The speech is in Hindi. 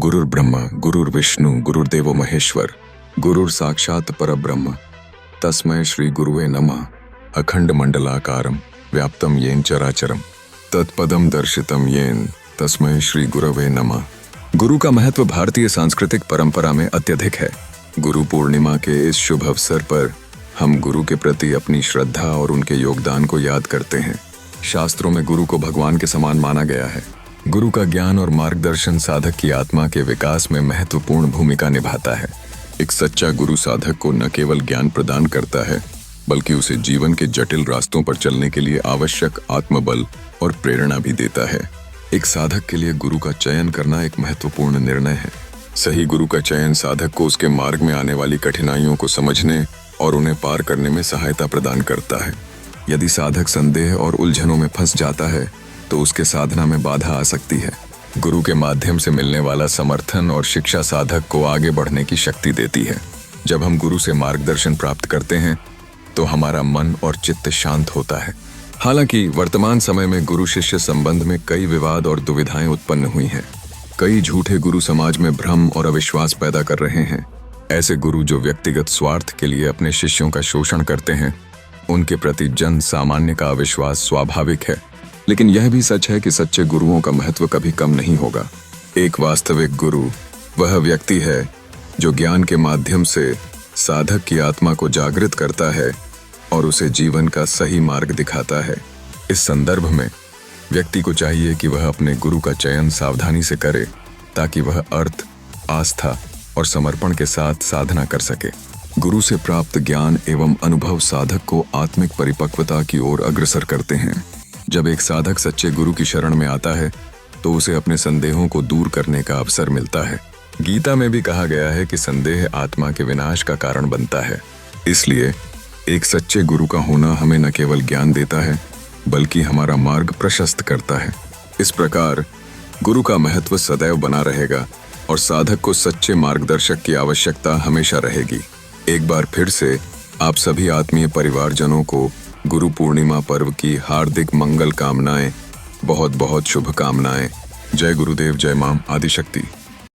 गुरुर् ब्रह्मा गुरुर्विष्णु गुरुर्देवो महेश्वर गुरुर् साक्षात परब्रह्म तस्मै श्री गुरुवे नमः। अखंड मंडलाकारं व्याप्तं येन चराचरं तत्पदं दर्शितं येन तस्मै श्री गुरवे नमः। गुरु का महत्व भारतीय सांस्कृतिक परंपरा में अत्यधिक है। गुरु पूर्णिमा के इस शुभ अवसर पर हम गुरु के प्रति अपनी श्रद्धा और उनके योगदान को याद करते हैं। शास्त्रों में गुरु को भगवान के समान माना गया है। गुरु का ज्ञान और मार्गदर्शन साधक की आत्मा के विकास में महत्वपूर्ण भूमिका निभाता है। एक सच्चा गुरु साधक को न केवल ज्ञान प्रदान करता है, बल्कि उसे जीवन के जटिल रास्तों पर चलने के लिए आवश्यक आत्मबल और प्रेरणा भी देता है। एक साधक के लिए गुरु का चयन करना एक महत्वपूर्ण निर्णय है। सही गुरु का चयन साधक को उसके मार्ग में आने वाली कठिनाइयों को समझने और उन्हें पार करने में सहायता प्रदान करता है। यदि साधक संदेह और उलझनों में फंस जाता है तो उसके साधना में बाधा आ सकती है। गुरु के माध्यम से मिलने वाला समर्थन और शिक्षा साधक को आगे बढ़ने की शक्ति देती है। जब हम गुरु से मार्गदर्शन प्राप्त करते हैं तो हमारा मन और चित्त शांत होता है। हालांकि वर्तमान समय में गुरु शिष्य संबंध में कई विवाद और दुविधाएं उत्पन्न हुई हैं। कई झूठे गुरु समाज में भ्रम और अविश्वास पैदा कर रहे हैं। ऐसे गुरु जो व्यक्तिगत स्वार्थ के लिए अपने शिष्यों का शोषण करते हैं, उनके प्रति जन सामान्य का अविश्वास स्वाभाविक है। लेकिन यह भी सच है कि सच्चे गुरुओं का महत्व कभी कम नहीं होगा। एक वास्तविक गुरु वह व्यक्ति है जो ज्ञान के माध्यम से साधक की आत्मा को जागृत करता है और उसे जीवन का सही मार्ग दिखाता है। इस संदर्भ में व्यक्ति को चाहिए कि वह अपने गुरु का चयन सावधानी से करे, ताकि वह अर्थ, आस्था और समर्पण के साथ साधना कर सके। गुरु से प्राप्त ज्ञान एवं अनुभव साधक को आत्मिक परिपक्वता की ओर अग्रसर करते हैं। जब एक साधक सच्चे गुरु की शरण में आता है तो उसे अपने संदेहों को दूर करने का अवसर मिलता है। गीता में भी कहा गया है कि संदेह आत्मा के विनाश का कारण बनता है। इसलिए एक सच्चे गुरु का होना हमें न केवल ज्ञान देता है, बल्कि हमारा मार्ग प्रशस्त करता है। इस प्रकार गुरु का महत्व सदैव बना रहेगा और साधक को सच्चे मार्गदर्शक की आवश्यकता हमेशा रहेगी। एक बार फिर से आप सभी आत्मीय परिवारजनों को गुरु पूर्णिमा पर्व की हार्दिक मंगल कामनाएं, बहुत बहुत शुभकामनाएं। जय गुरुदेव, जय मां आदिशक्ति।